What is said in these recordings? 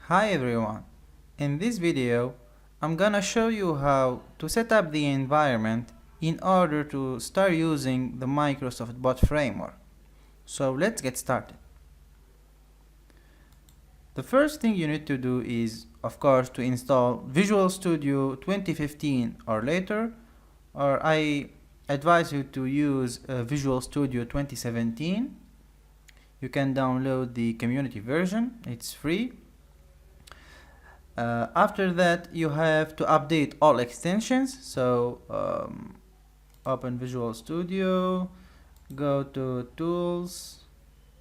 Hi everyone, in this video I'm gonna show you how to set up the environment in order to start using the Microsoft Bot framework. So let's get started. The first thing you need to do is, of course, to install Visual Studio 2015 or later, or I advise you to use Visual Studio 2017. You can download the community version, it's free. After that, you have to update all extensions. So open Visual Studio, go to Tools,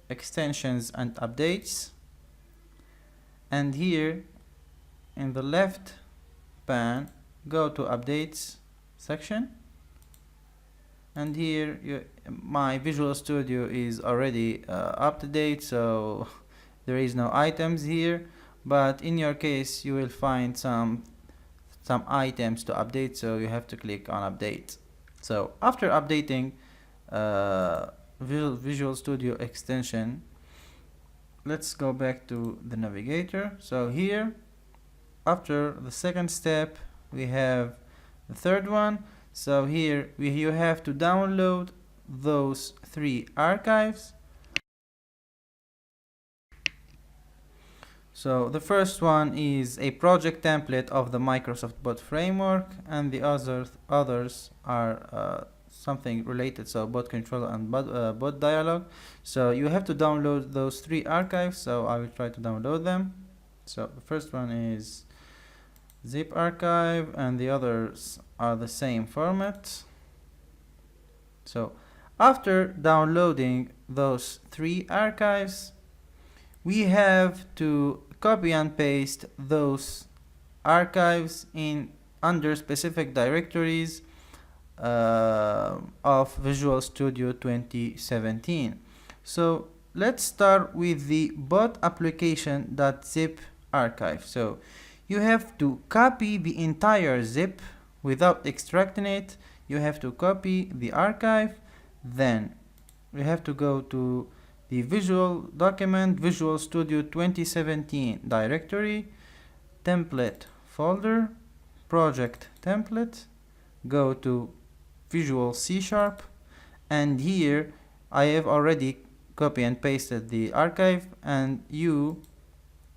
Extensions and Updates, and here in the left pane, go to Updates section, and here my Visual Studio is already up to date, so there is no items here. But in your case you will find some items to update, so you have to click on update. So after updating Visual Studio extension, let's go back to the navigator. So here, after the second step, we have the third one. So here you have to download those three archives. So the first one is a project template of the Microsoft Bot framework, and the others are something related, so bot controller and bot dialog. So you have to download those three archives, so I will try to download them. So the first one is zip archive, and the others are the same format. So after downloading those three archives, we have to copy and paste those archives in under specific directories of Visual Studio 2017. So let's start with the bot application.zip archive. So you have to copy the entire zip without extracting it. You have to copy the archive, then you have to go to the visual document Visual Studio 2017 directory, template folder, project template, go to Visual C#, and here I have already copy and pasted the archive, and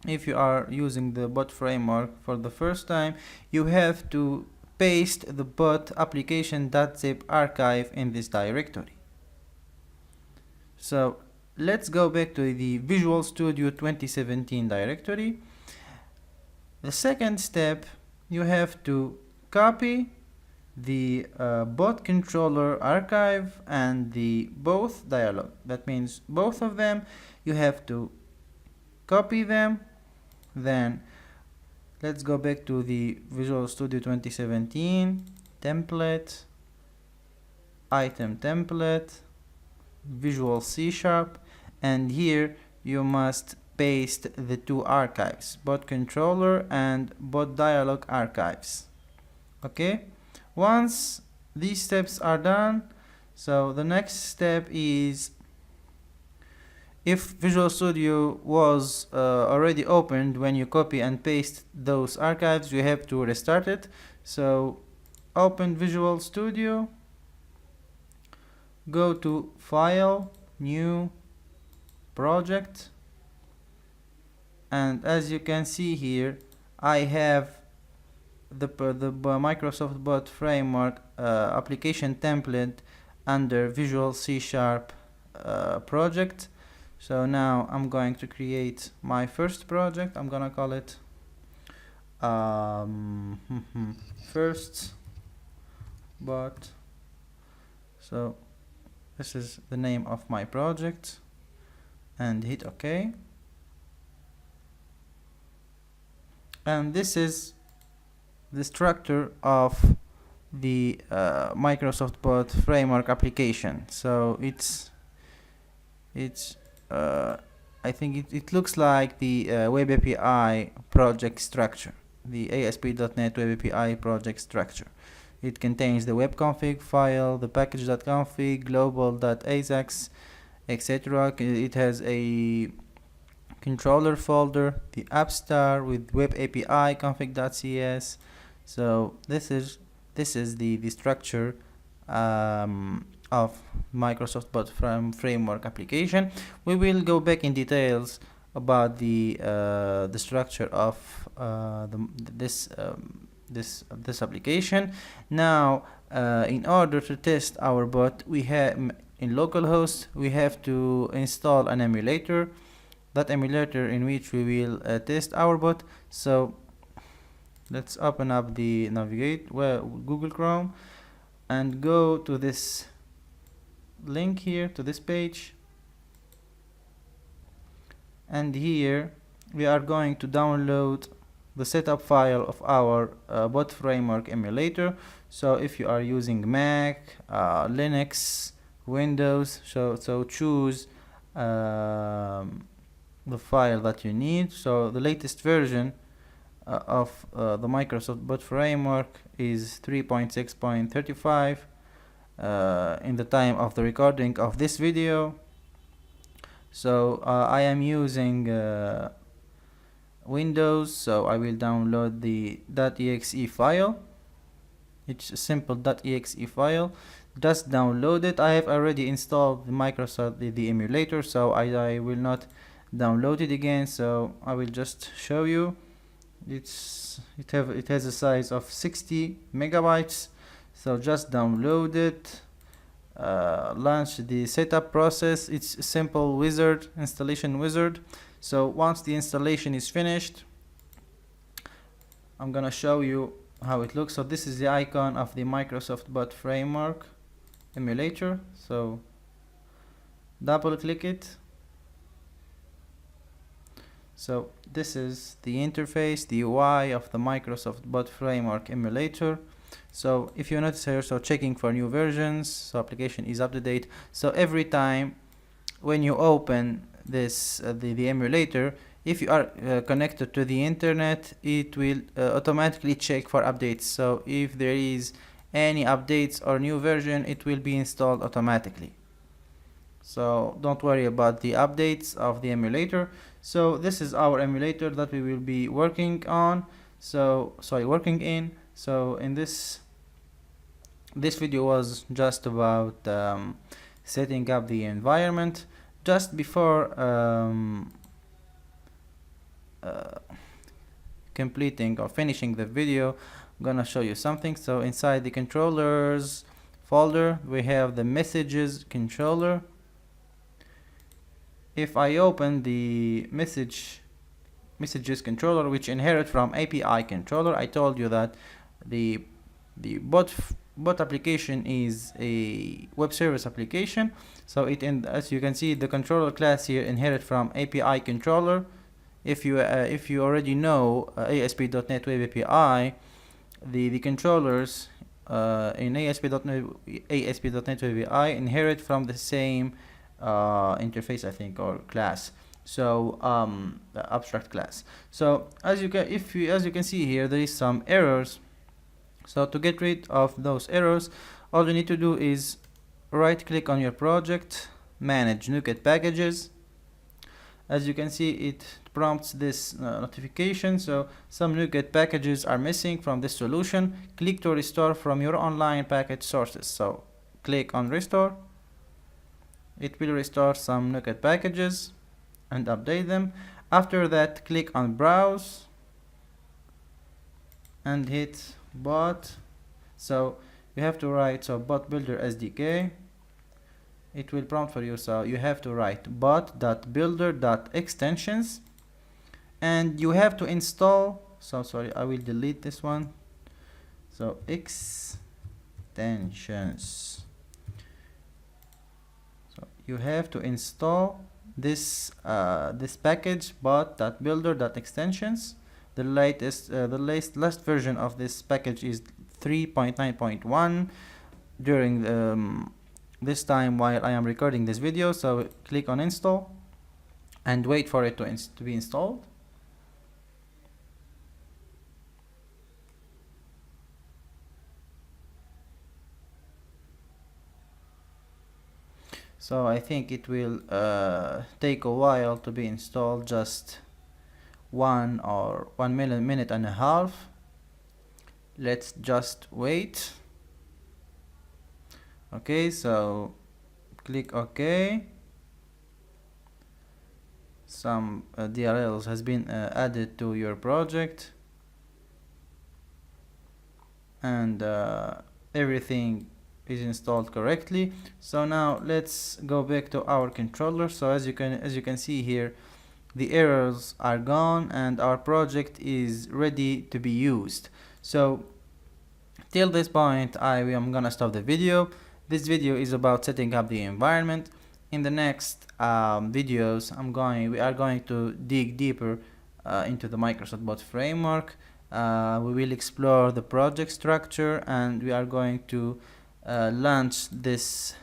if you are using the bot framework for the first time, you have to paste the bot application.zip archive in this directory. So let's go back to the Visual Studio 2017 directory. The second step, you have to copy the bot controller archive and the both dialog. That means both of them, you have to copy them. Then let's go back to the Visual Studio 2017 template, item template, Visual C#, and here you must paste the two archives, bot controller and bot dialog archives. Okay, once these steps are done, so the next step is, if Visual Studio was already opened when you copy and paste those archives, you have to restart it. So open Visual Studio, go to File, New, Project, and as you can see here, I have the Microsoft Bot Framework application template under Visual C# project. So now I'm going to create my first project. I'm gonna call it first bot. So this is the name of my project, and hit OK. And this is the structure of the Microsoft Bot Framework application. So I think it looks like the Web API project structure, the ASP.NET Web API project structure. It contains the web config file, the package.config, global.ajax, etc. It has a controller folder, the app star with web API config.cs. So this is the structure of Microsoft Bot Framework application. We will go back in details about the structure of this application. Now, in order to test our bot, we have in localhost we have to install an emulator. That emulator in which we will test our bot. So let's open up the Google Chrome and go to this link here, to this page, and here we are going to download the setup file of our bot framework emulator. So if you are using Mac, Linux, Windows, so choose the file that you need. So the latest version of the Microsoft Bot Framework is 3.6.35 in the time of the recording of this video. So I am using Windows, so I will download the .exe file. It's a simple .exe file. Just download it. I have already installed the Microsoft the emulator, so I will not download it again. So I will just show you. It has a size of 60 megabytes. So just download it. Launch the setup process. It's a simple wizard, installation wizard. So once the installation is finished, I'm gonna show you how it looks. So this is the icon of the Microsoft Bot Framework emulator. So double click it. So this is the interface, the UI of the Microsoft Bot Framework emulator. So if you notice here, so checking for new versions, so application is up to date. So every time when you open this the emulator, if you are connected to the internet, it will automatically check for updates. So if there is any updates or new version, it will be installed automatically. So don't worry about the updates of the emulator. So this is our emulator that we will be working on. So working in. So in this video was just about setting up the environment. Just before completing or finishing the video, I'm gonna show you something. So inside the controllers folder, we have the messages controller. If I open the messages controller, which inherit from API controller, I told you that the bot application is a web service application. So as you can see, the controller class here inherit from API controller. If you already know ASP.NET Web API, the controllers in ASP.NET Web API inherit from the same interface, I think, or class. So the abstract class. So as you can see here, there is some errors. So to get rid of those errors, all you need to do is right click on your project, manage NuGet packages. As you can see, it prompts this notification. So some NuGet packages are missing from this solution. Click to restore from your online package sources. So click on restore. It will restore some NuGet packages and update them. After that, click on browse and hit bot. So you have to write bot builder SDK. It will prompt for you, so you have to write bot.builder.extensions, and you have to install, so sorry, I will delete this one. So extensions. So you have to install this this package bot.builder.extensions. The last version of this package is 3.9.1 during this time while I am recording this video. So click on install and wait for it to be installed. So I think it will take a while to be installed, just 1 minute and a half. Let's just wait. Okay, so click OK. Some DLLs has been added to your project, and everything is installed correctly. So now let's go back to our controller. So as you can see here, the errors are gone and our project is ready to be used. So till this point I am gonna stop the video. This video is about setting up the environment. In the next videos we are going to dig deeper into the Microsoft Bot framework. We will explore the project structure, and we are going to launch this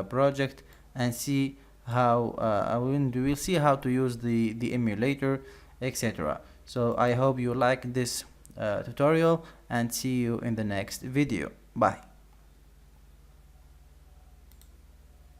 project and see how we will see how to use the emulator, etc. So I hope you like this tutorial, and see you in the next video. Bye.